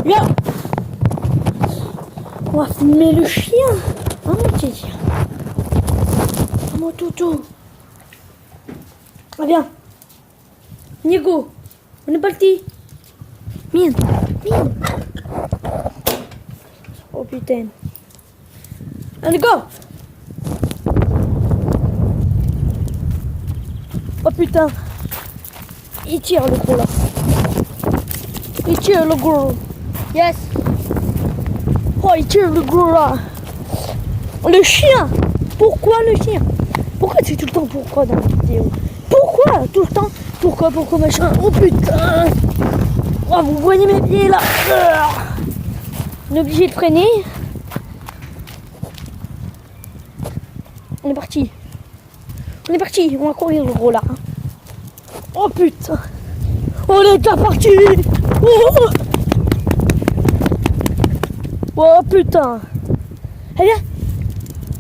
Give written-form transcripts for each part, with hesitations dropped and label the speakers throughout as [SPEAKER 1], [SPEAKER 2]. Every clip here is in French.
[SPEAKER 1] Viens. On va filmer le chien. Hein, mon petit chien. Oh, mon toutou. Ah, viens. Nico, on est parti. Viens. Viens. Oh putain. Allez, go. Oh putain. Il tire le gros là. Il tire le gros. Yes. Oh, il tire le gros là. Le chien. Pourquoi le chien? Pourquoi c'est tout le temps pourquoi dans la vidéo? Pourquoi tout le temps? Pourquoi machin? Oh putain. Oh, vous voyez mes pieds là. On est obligé de freiner. On est parti. On est parti. On va courir le gros là. Oh putain. On est déjà parti. Oh, oh putain. Allez viens.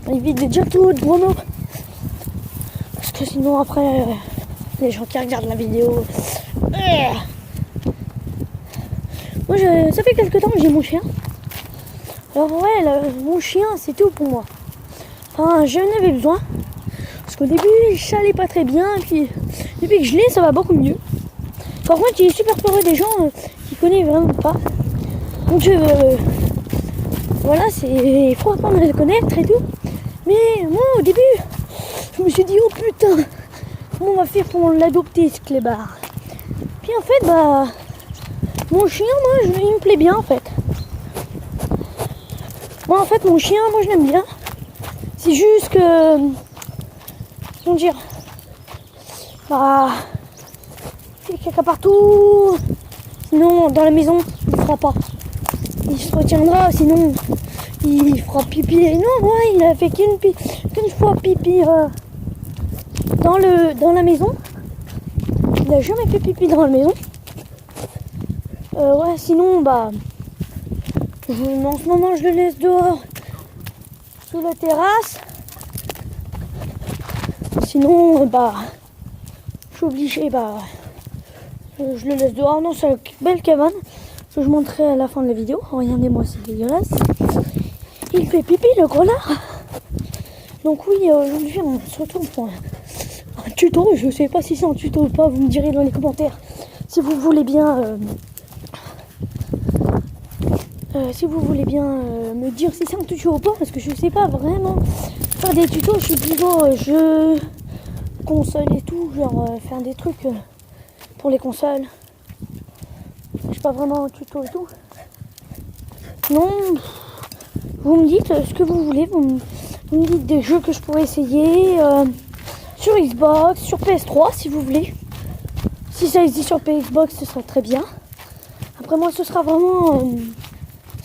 [SPEAKER 1] On évite déjà tout de Bruno. Parce que sinon après les gens qui regardent la vidéo. Moi ça fait quelques temps que j'ai mon chien. Alors ouais, mon chien c'est tout pour moi. Enfin j'en avais besoin. Parce qu'au début je n'allais pas très bien. Et puis depuis que je l'ai ça va beaucoup mieux. Par contre il est super peureux des gens qui connaissent vraiment pas. Donc voilà, il faut apprendre à le connaître et tout. Mais moi au début je me suis dit oh putain, comment on va faire pour l'adopter ce clébard. Puis en fait mon chien il me plaît bien en fait. Moi en fait mon chien je l'aime bien. C'est juste que comment dire, il fait caca partout. Sinon dans la maison il fera pas. Il se retiendra, sinon il fera pipi. Et non, ouais, il a fait qu'une fois pipi dans la maison. Il a jamais fait pipi dans la maison. Ouais, sinon, en ce moment, je le laisse dehors, sous la terrasse. Sinon, je suis obligé, je le laisse dehors. Non, c'est une belle cabane. Que je montrerai à la fin de la vidéo. Regardez-moi, c'est dégueulasse. Il fait pipi, le gros là. Donc oui, aujourd'hui, on se retrouve pour un tuto. Je sais pas si c'est un tuto ou pas. Vous me direz dans les commentaires si vous voulez bien... me dire si c'est un tuto ou pas. Parce que je sais pas vraiment faire des tutos. Je suis plutôt jeux, console et tout. Genre faire des trucs pour les consoles. Je suis pas vraiment un tuto et tout. Non, vous me dites ce que vous voulez. Vous me dites des jeux que je pourrais essayer sur Xbox, sur PS3 si vous voulez. Si ça existe sur Xbox, ce sera très bien. Après moi, ce sera vraiment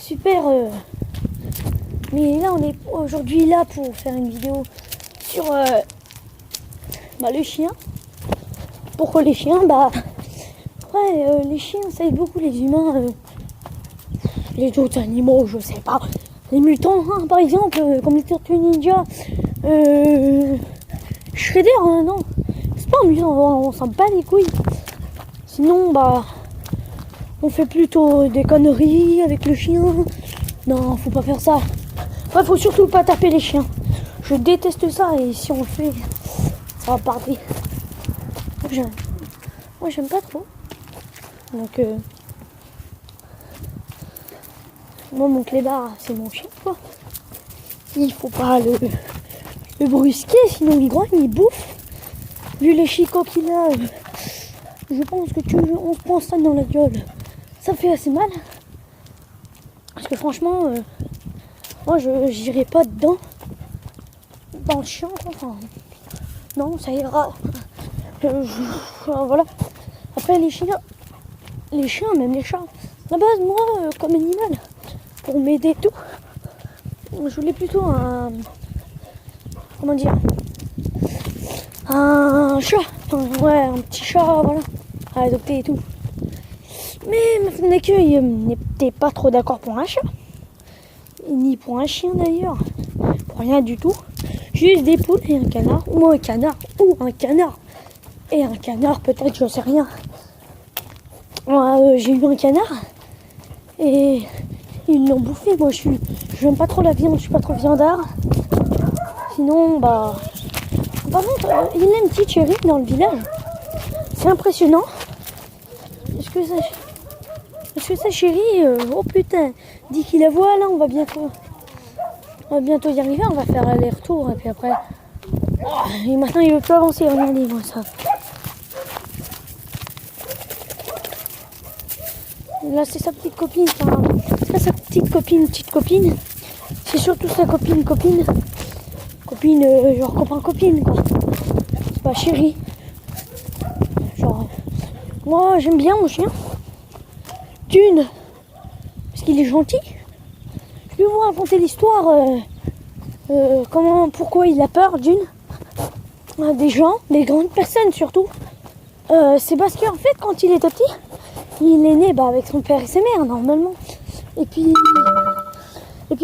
[SPEAKER 1] super. Mais là, on est aujourd'hui là pour faire une vidéo sur le chien. Pourquoi les chiens? Les chiens, ça aide beaucoup les humains. Les autres animaux, je sais pas. Les mutants, hein, par exemple, comme les Tortues Ninja. Shredder, non. C'est pas un mutant, on s'en bat les couilles. Sinon, on fait plutôt des conneries avec le chien. Non, faut pas faire ça. Ouais, faut surtout pas taper les chiens. Je déteste ça et si on le fait, ça va partir. Moi, j'aime pas trop. Donc, moi, mon clébard, c'est mon chien, quoi. Il faut pas le brusquer, sinon il grogne, il bouffe. Vu les chicots qu'il a, je pense que on se prend ça dans la gueule. Ça fait assez mal. Parce que franchement, moi, j'irai pas dedans. Dans le chien, quoi. Enfin, non, ça ira. Voilà. Après, les chiens, même les chats, à la base, moi, comme animal, pour m'aider et tout, je voulais plutôt un chat, un petit chat, voilà, à adopter et tout. Mais ma femme d'accueil n'était pas trop d'accord pour un chat, ni pour un chien d'ailleurs, pour rien du tout, juste des poules et un canard, ou un canard et un canard peut-être, je sais rien. J'ai eu un canard Et ils l'ont bouffé. Moi, j'aime pas trop la viande, je suis pas trop viandard. Sinon, bah... Par contre, il y a une petite chérie dans le village. C'est impressionnant. Est-ce que sa chérie... oh putain, dis qu'il la voit là, on va bientôt y arriver. On va faire aller-retour et puis après... Oh, et maintenant, il veut plus avancer. Regardez, moi, ça. Là, c'est sa petite copine. Enfin, c'est pas sa petite copine. C'est surtout sa copine. Copine, genre copain-copine, quoi. C'est pas chérie. Genre, moi, j'aime bien mon chien. D'une, parce qu'il est gentil. Je vais vous raconter l'histoire. Pourquoi il a peur, d'une. Des gens, des grandes personnes surtout. C'est parce qu'en fait, quand il était petit, il est né avec son père et sa mère, normalement. Et puis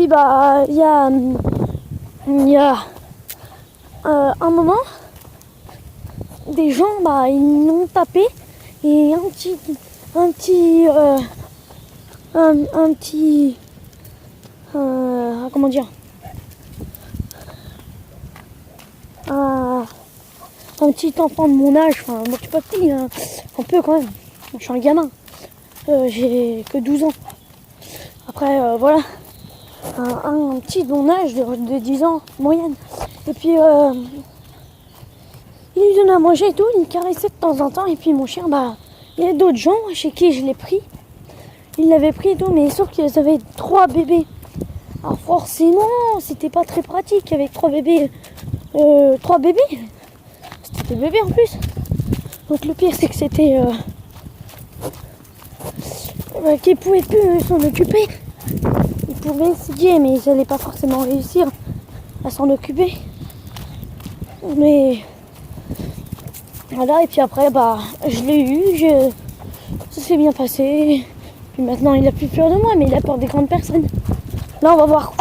[SPEAKER 1] bah, il y a un moment, des gens, bah, ils l'ont tapé et comment dire, un petit enfant de mon âge, enfin, moi je suis pas petit, hein, un peu quand même, je suis un gamin, j'ai que 12 ans. Après, voilà, un petit de mon âge, de 10 ans, moyenne. Et puis, il lui donnait à manger et tout, il caressait de temps en temps. Et puis mon chien, bah, il y a d'autres gens chez qui je l'ai pris. Il l'avait pris et tout, mais sauf qu'ils avaient 3 bébés. Alors forcément, c'était pas très pratique avec 3 bébés. 3 bébés. C'était des bébés en plus. Donc le pire, c'est que c'était... qu'ils pouvaient plus s'en occuper. Ils pouvaient essayer, mais ils n'allaient pas forcément réussir à s'en occuper. Mais... Voilà, et puis après, bah, je l'ai eu, ça s'est bien passé. Puis maintenant, il a plus peur de moi, mais il a peur des grandes personnes. Là, on va voir.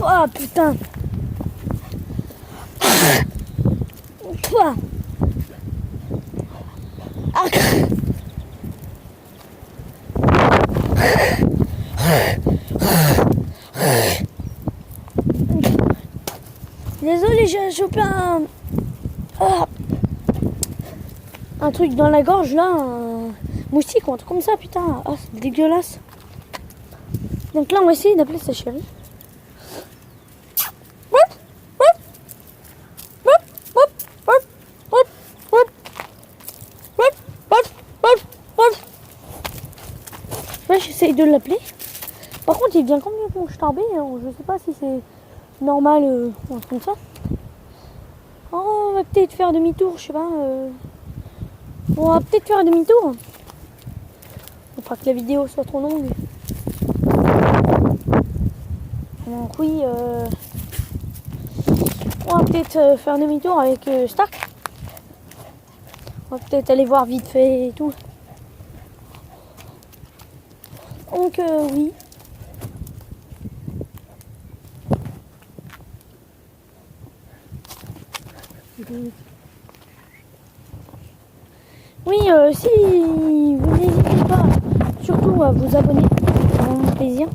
[SPEAKER 1] Oh putain. Toi. Désolé, j'ai chopé un truc dans la gorge là, un moustique ou un truc comme ça, putain. Ah, c'est dégueulasse. Donc là, on va essayer d'appeler sa chérie. Ouais, j'essaye de l'appeler. Par contre, il vient comme mon starbé. Je sais pas si c'est normal ou un truc comme ça. Oh, on va peut-être faire demi-tour, je sais pas. On va peut-être faire demi-tour. Pour pas que la vidéo soit trop longue. Donc oui, on va peut-être faire demi-tour avec Stark. On va peut-être aller voir vite fait et tout. Donc oui. Oui, si vous n'hésitez pas surtout à vous abonner, ça va me faire plaisir.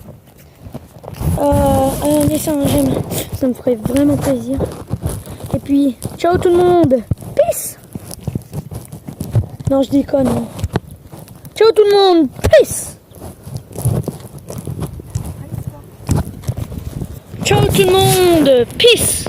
[SPEAKER 1] À laisser un j'aime, ça me ferait vraiment plaisir. Et puis, ciao tout le monde, peace. Non, je déconne. Ciao tout le monde, peace. Ciao tout le monde, peace.